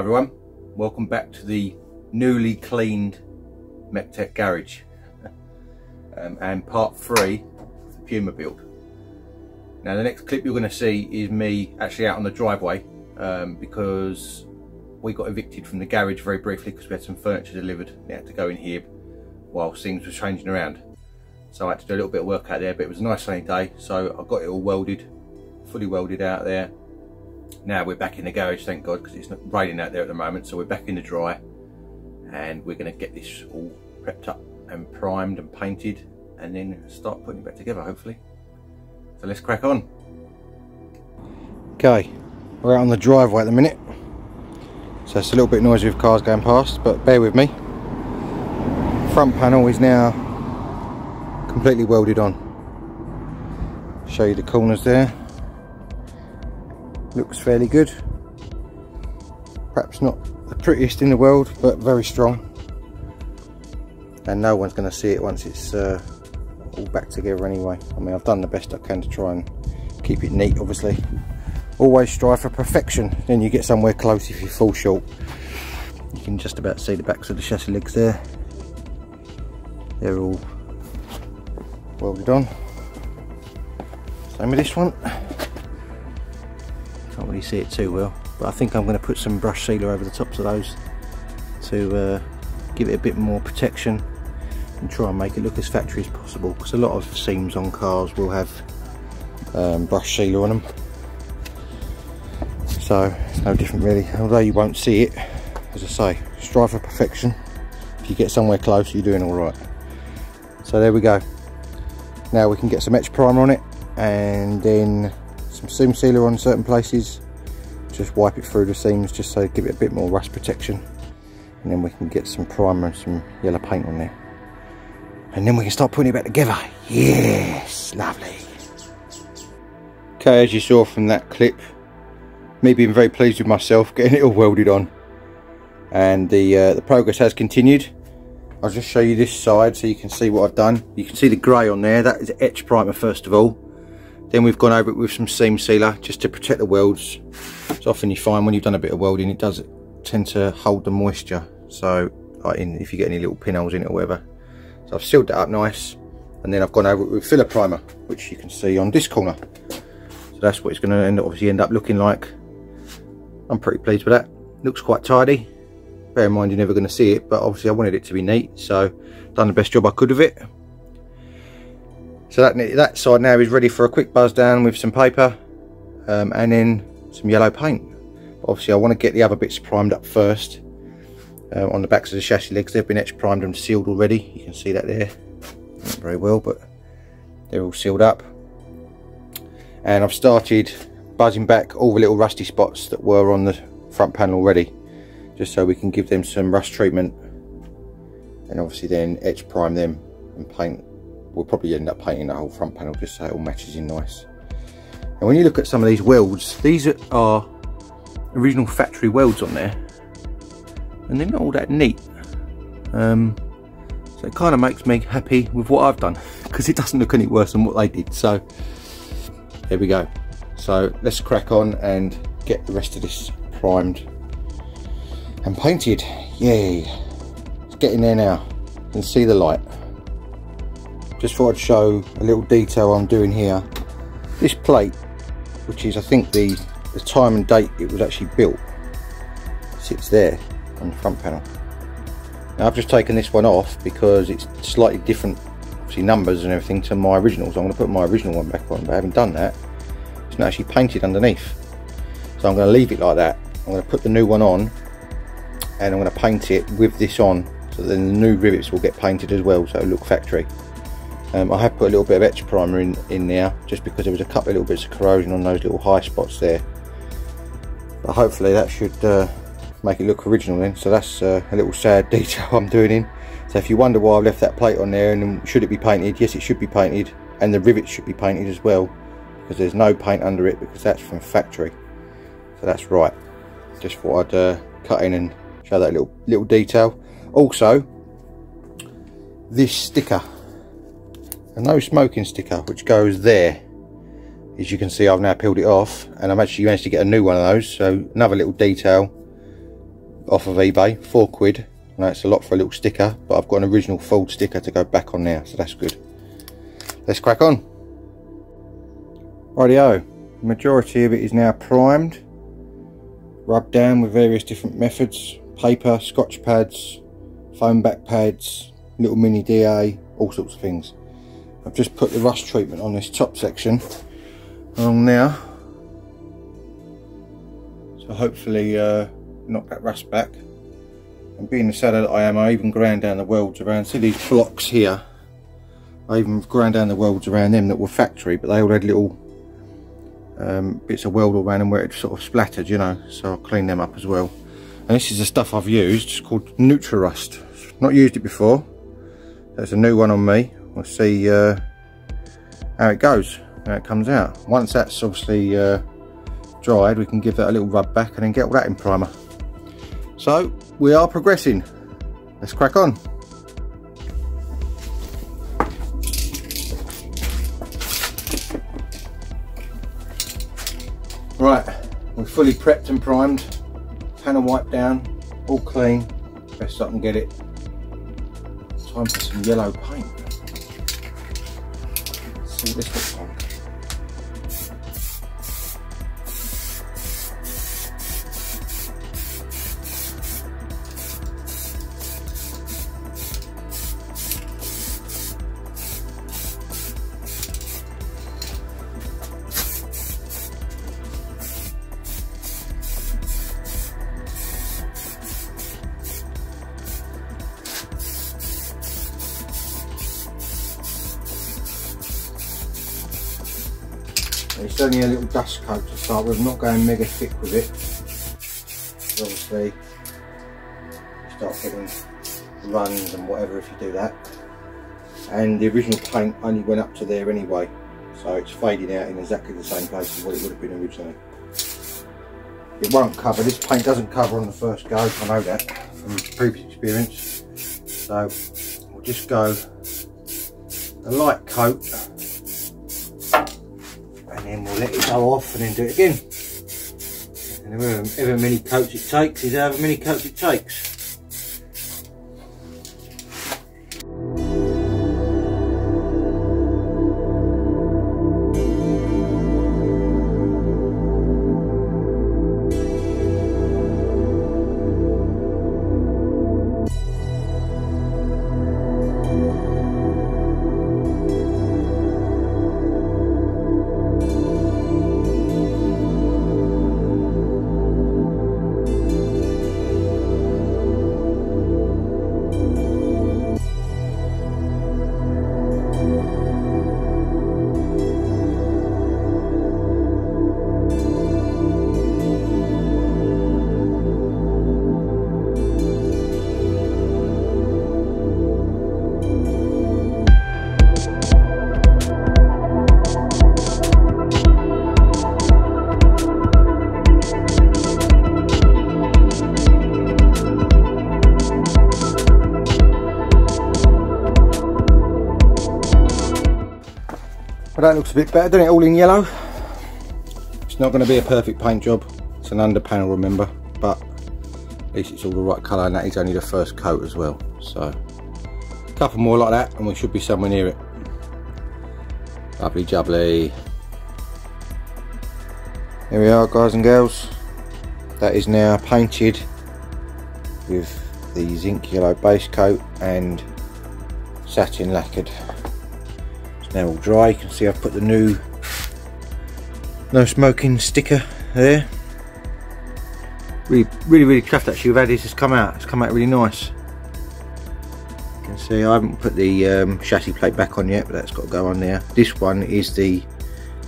Hi everyone, welcome back to the newly cleaned MEC-TEC garage and part 3 of the Puma build. Now the next clip you're going to see is me actually out on the driveway because we got evicted from the garage very briefly because we had some furniture delivered. We had to go in here while things were changing around. So I had to do a little bit of work out there, but it was a nice sunny day, so I got it all welded, fully welded out there. Now we're back in the garage, thank God, because it's not raining out there at the moment, so we're back in the dry and we're going to get this all prepped up and primed and painted and then start putting it back together, hopefully. So let's crack on. Okay, we're out on the driveway at the minute, so it's a little bit noisy with cars going past, but bear with me. Front panel is now completely welded on. Show you the corners there. Looks fairly good. Perhaps not the prettiest in the world, but very strong. And no one's going to see it once it's all back together anyway. I mean, I've done the best I can to try and keep it neat, obviously. Always strive for perfection, then you get somewhere close if you fall short. You can just about see the backs of the chassis legs there. They're all welded on. Same with this one. Can't really see it too well, but I think I'm going to put some brush sealer over the tops of those to give it a bit more protection and try and make it look as factory as possible, because a lot of seams on cars will have brush sealer on them, so it's no different really, although you won't see it. As I say, strive for perfection. If you get somewhere close, you're doing alright. So there we go. Now we can get some etch primer on it and then some seam sealer on certain places, just wipe it through the seams just so give it a bit more rust protection, and then we can get some primer and some yellow paint on there, and then we can start putting it back together. Yes, lovely. Okay, as you saw from that clip, me being very pleased with myself getting it all welded on, and the progress has continued. I'll just show you this side so you can see what I've done. You can see the grey on there, that is etch primer first of all. Then we've gone over it with some seam sealer just to protect the welds. So often you find when you've done a bit of welding, it does tend to hold the moisture. So like if you get any little pinholes in it or whatever. So I've sealed that up nice. And then I've gone over it with filler primer, which you can see on this corner. So that's what it's going to obviously end up looking like. I'm pretty pleased with that. Looks quite tidy. Bear in mind you're never going to see it, but obviously I wanted it to be neat. So done the best job I could of it. So that side now is ready for a quick buzz down with some paper and then some yellow paint. Obviously I want to get the other bits primed up first. On the backs of the chassis legs, they've been etch primed and sealed already. You can see that there. Not very well, but they're all sealed up. And I've started buzzing back all the little rusty spots that were on the front panel already, just so we can give them some rust treatment, and obviously then etch prime them and paint. We'll probably end up painting the whole front panel just so it all matches in nice. And when you look at some of these welds, these are original factory welds on there, and they're not all that neat. So it kind of makes me happy with what I've done, because it doesn't look any worse than what they did. So there we go. So let's crack on and get the rest of this primed and painted. Yay! It's getting there now. You can see the light. Just thought I'd show a little detail I'm doing here. This plate, which is I think the time and date it was actually built, sits there on the front panel. Now I've just taken this one off because it's slightly different, obviously numbers and everything, to my original. So I'm going to put my original one back on, but I haven't done that. It's not actually painted underneath. So I'm going to leave it like that. I'm going to put the new one on and I'm going to paint it with this on, so then the new rivets will get painted as well, so it'll look factory. I have put a little bit of etch primer in there, just because there was a couple of little bits of corrosion on those little high spots there. But hopefully that should make it look original then. So that's a little sad detail I'm doing in. So if you wonder why I've left that plate on there and then should it be painted, yes, it should be painted, and the rivets should be painted as well, because there's no paint under it, because that's from factory. So that's right. Just thought I'd cut in and show that little detail. Also, this sticker, a no smoking sticker, which goes there, as you can see I've now peeled it off, and I've actually managed to get a new one of those. So another little detail off of eBay, £4. I know it's a lot for a little sticker, but I've got an original Ford sticker to go back on there, so that's good. Let's crack on. Rightio, the majority of it is now primed, rubbed down with various different methods: paper, scotch pads, foam back pads, little mini DA, all sorts of things. I've just put the rust treatment on this top section along now, so hopefully knock that rust back. And being the seller that I am, I even ground down the welds around. See these blocks here? I even ground down the welds around them that were factory, but they all had little bits of weld around them where it sort of splattered, you know, so I'll clean them up as well. And this is the stuff I've used, it's called Rust. Not used it before, that's a new one on me. We'll see how it goes, how it comes out. Once that's obviously dried, we can give that a little rub back and then get all that in primer. So we are progressing, let's crack on. Right, we're fully prepped and primed, panel wiped down, all clean, best I can get it. Time for some yellow paint. Let's see what this looks like. It's only a little dust coat to start with, I'm not going mega thick with it. Obviously, you start getting runs and whatever if you do that. And the original paint only went up to there anyway, so it's fading out in exactly the same place as what it would have been originally. It won't cover, this paint doesn't cover on the first go, I know that from previous experience. So we'll just go a light coat, and then we'll let it go off and then do it again. And however many coats it takes is however many coats it takes. Well, that looks a bit better, doesn't it? All in yellow. It's not going to be a perfect paint job. It's an under panel, remember, but at least it's all the right colour, and that is only the first coat as well. So a couple more like that and we should be somewhere near it. Lovely jubbly. There we are, guys and girls. That is now painted with the zinc yellow base coat and satin lacquered. Now all dry. You can see I've put the new no smoking sticker there. Really chuffed actually with how this has come out. It's come out really nice. You can see I haven't put the chassis plate back on yet, but that's got to go on there. This one is the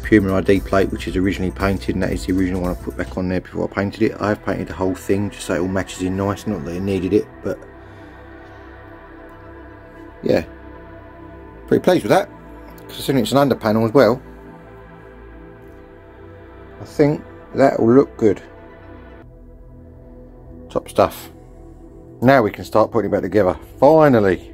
Puma ID plate, which is originally painted, and that is the original one I put back on there before I painted it. I have painted the whole thing just so it all matches in nice. Not that it needed it, but yeah, pretty pleased with that. Considering it's an under panel as well, I think that will look good. Top stuff. Now we can start putting it back together, finally.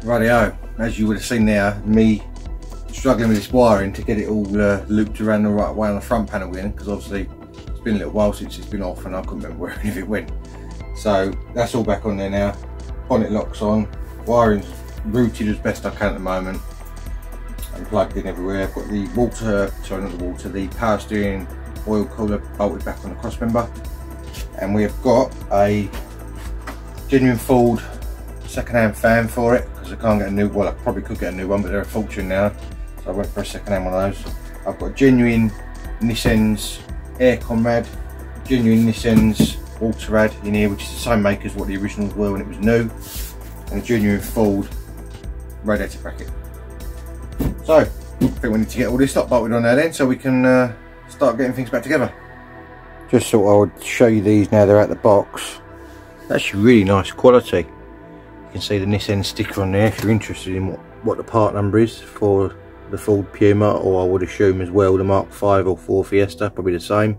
Rightio, as you would have seen there, me struggling with this wiring to get it all looped around the right way on the front panel again, because obviously it's been a little while since it's been off and I couldn't remember where any of it went. So that's all back on there now. Bonnet locks on, wiring's routed as best I can at the moment and plugged in everywhere. I've got the the power steering oil cooler bolted back on the cross member, and we have got a genuine Ford second-hand fan for it, because I can't get a new, well I probably could get a new one, but they're a fortune now, so I went for a second-hand one of those. I've got genuine Nissan's aircon rad, genuine Nissan's water rad in here, which is the same make as what the originals were when it was new, and a genuine Ford radiator bracket. So I think we need to get all this stock bolted on there then, so we can start getting things back together. Just thought I would show you these now they're out the box. Actually really nice quality. You can see the Nissan sticker on there if you're interested in what the part number is for the Ford Puma, or I would assume as well the Mark 5 or 4 Fiesta, probably the same.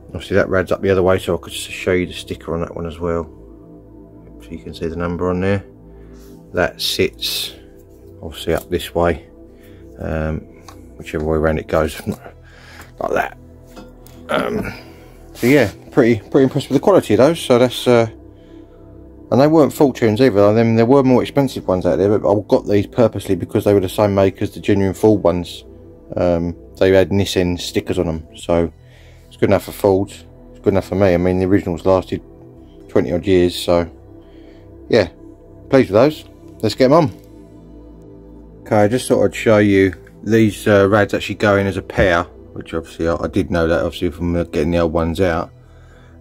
Obviously that rad's up the other way, so I could just show you the sticker on that one as well. So you can see the number on there. That sits obviously up this way, whichever way around it goes, like that. So yeah, pretty impressed with the quality of those. So that's and they weren't fortunes either. I mean, there were more expensive ones out there, but I got these purposely because they were the same make as the genuine Ford ones. They had Nissan stickers on them, so it's good enough for Fords. It's good enough for me. I mean, the originals lasted 20 odd years, so yeah, pleased with those. Let's get them on. Okay, I just thought I'd show you these rads actually going as a pair, which obviously I did know that obviously from getting the old ones out.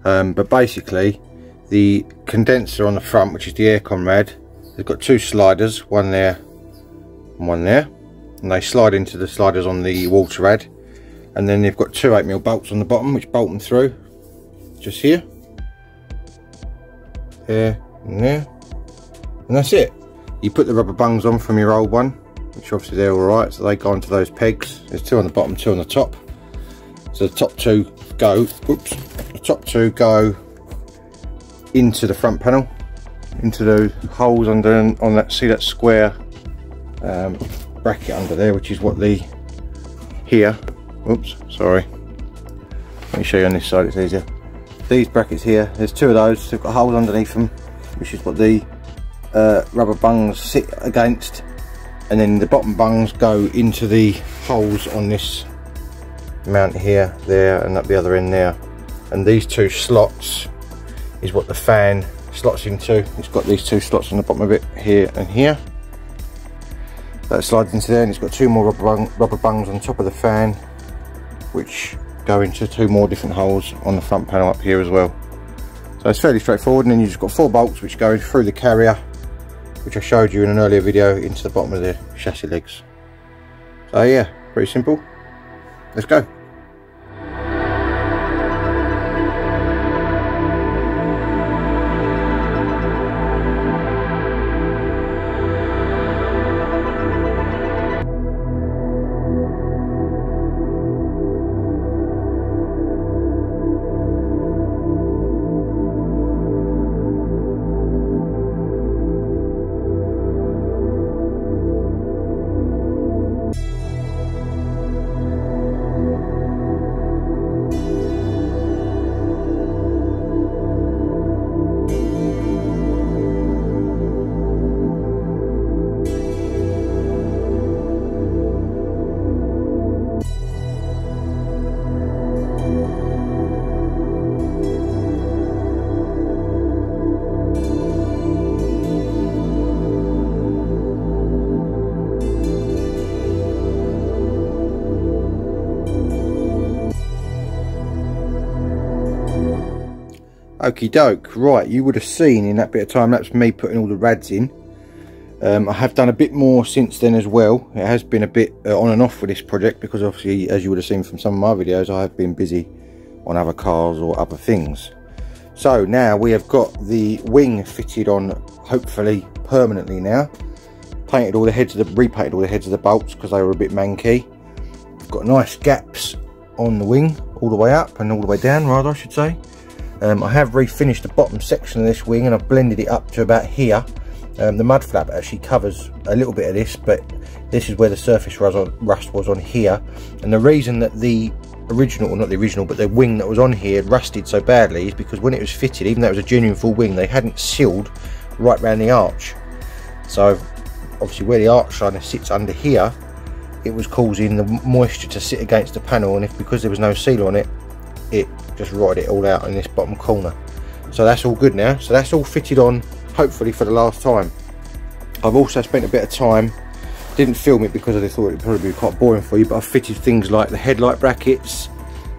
But basically, the condenser on the front, which is the aircon rad, they've got two sliders, one there and one there, and they slide into the sliders on the water rad, and then they've got two 8mm bolts on the bottom which bolt them through, just here, there and there, and that's it. You put the rubber bungs on from your old one, which obviously they're alright, so they go onto those pegs. There's two on the bottom, two on the top. So the top two go, the top two go into the front panel, into the holes under on that, see that square bracket under there, which is what the here, oops, sorry, let me show you on this side, it's easier. These brackets here, there's two of those, they've got holes underneath them, which is what the rubber bungs sit against, and then the bottom bungs go into the holes on this mount here, there, and at the other end there. And these two slots is what the fan slots into. It's got these two slots on the bottom of it, here and here. That slides into there, and it's got two more rubber bungs on top of the fan, which go into two more different holes on the front panel up here as well. So it's fairly straightforward, and then you've just got 4 bolts which go through the carrier, which I showed you in an earlier video, into the bottom of the chassis legs. So yeah, pretty simple. Let's go. Okie doke, right, you would have seen in that bit of time lapse me putting all the rads in. I have done a bit more since then as well. It has been a bit on and off with this project, because obviously, as you would have seen from some of my videos, I have been busy on other cars or other things. So now we have got the wing fitted on, hopefully permanently now. Repainted all the heads of the bolts because they were a bit manky. We've got nice gaps on the wing all the way up and all the way down, rather I should say. I have refinished the bottom section of this wing, and I've blended it up to about here, The mud flap actually covers a little bit of this, but this is where the surface rust was on here. And the reason that the original, or not the original, but the wing that was on here rusted so badly is because when it was fitted, even though it was a genuine full wing, they hadn't sealed right round the arch. So obviously where the arch liner sits under here, it was causing the moisture to sit against the panel, and because there was no seal on it, it just rotted it all out in this bottom corner. So that's all good now. So that's all fitted on, hopefully for the last time. I've also spent a bit of time, didn't film it because I thought it'd probably be quite boring for you, but I've fitted things like the headlight brackets,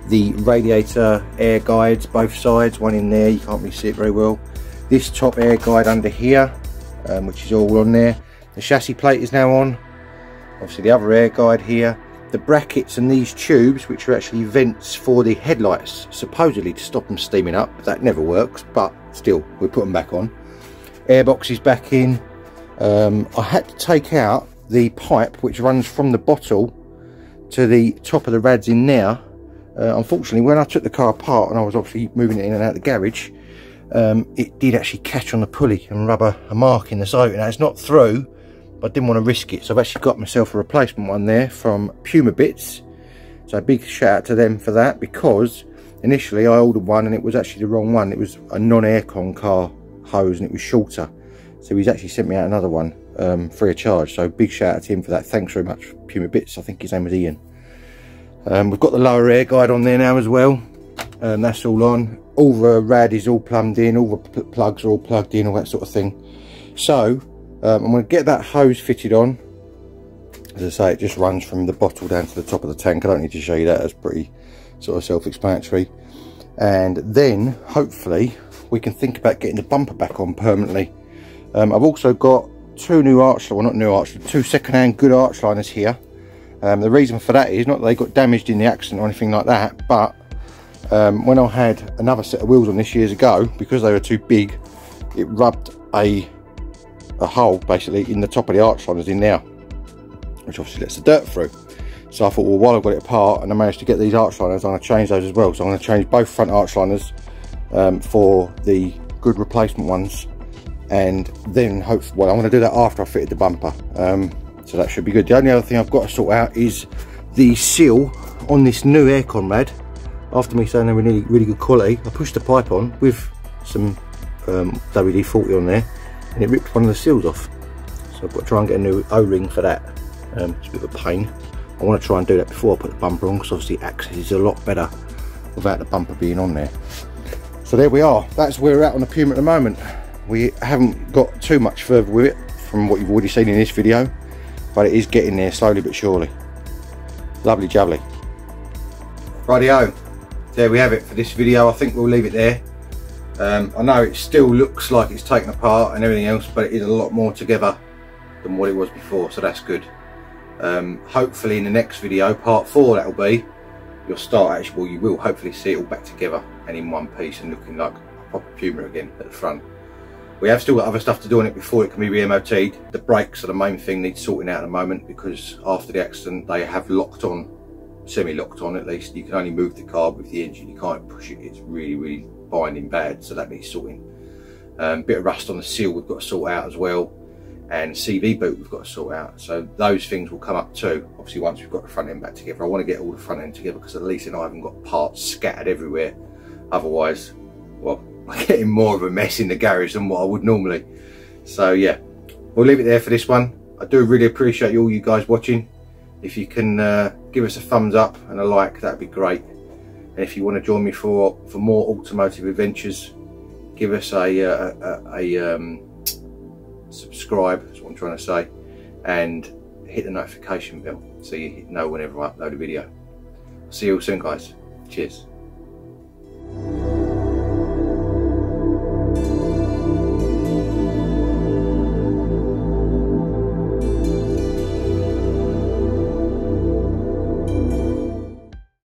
the radiator air guides, both sides, one in there, you can't really see it very well. This top air guide under here, which is all on there. The chassis plate is now on. Obviously the other air guide here. The brackets and these tubes, which are actually vents for the headlights, supposedly to stop them steaming up. That never works, but still, we put them back on. Airbox is back in. I had to take out the pipe which runs from the bottle to the top of the rads in there. Unfortunately, when I took the car apart and I was obviously moving it in and out of the garage, it did actually catch on the pulley and rub a mark in the side. Now it's not through, but I didn't want to risk it, so I've actually got myself a replacement one there from Puma bits. So a big shout out to them for that, because initially I ordered one and it was actually the wrong one. It was a non-aircon car hose and it was shorter, so he's actually sent me out another one free of charge. So big shout out to him for that. Thanks very much, Puma bits. I think his name was Ian. We've got the lower air guide on there now as well. That's all on. All the rad is all plumbed in, all the plugs are all plugged in, all that sort of thing. So I'm going to get that hose fitted on. As I say, it just runs from the bottle down to the top of the tank. I don't need to show you that, that's pretty sort of self-explanatory. And then hopefully we can think about getting the bumper back on permanently. I've also got two second-hand good arch liners here. The reason for that is not that they got damaged in the accident or anything like that, but when I had another set of wheels on this years ago, because they were too big, it rubbed a hole basically in the top of the arch liners in there, which obviously lets the dirt through. So I thought, well, while I've got it apart and I managed to get these arch liners, I'm going to change those as well. So I'm going to change both front arch liners for the good replacement ones, and then hopefully, well, I'm going to do that after I fitted the bumper. So that should be good. The only other thing I've got to sort out is the seal on this new aircon rad. After me saying they were really good quality, I pushed the pipe on with some WD-40 on there, and it ripped one of the seals off. So I've got to try and get a new O-ring for that. It's a bit of a pain. I want to try and do that before I put the bumper on, because obviously access is a lot better without the bumper being on there. So there we are. That's where we're at on the Puma at the moment. We haven't got too much further with it from what you've already seen in this video, but it is getting there slowly but surely. Lovely jubbly. Rightio, there we have it for this video. I think we'll leave it there. I know it still looks like it's taken apart and everything else, but it is a lot more together than what it was before, so that's good. Hopefully in the next video, part 4 that'll be, you'll start actually, well, you will hopefully see it all back together and in one piece and looking like a proper Puma again at the front. We have still got other stuff to do on it before it can be re-MOT'd. The brakes are the main thing needs sorting out at the moment, because after the accident they have locked on, semi-locked on at least. You can only move the car with the engine, you can't push it. It's really binding bad, so that needs sorting. Bit of rust on the seal we've got to sort out as well, and CV boot we've got to sort out. So those things will come up too, obviously once we've got the front end back together. I want to get all the front end together, because at least then I haven't got parts scattered everywhere. Otherwise, well, I'm getting more of a mess in the garage than what I would normally. So yeah, we'll leave it there for this one. I do really appreciate all you guys watching. If you can give us a thumbs up and a like, that'd be great. And if you want to join me for more automotive adventures, give us a subscribe, that's what I'm trying to say, and hit the notification bell so you know whenever I upload a video. See you all soon, guys. Cheers.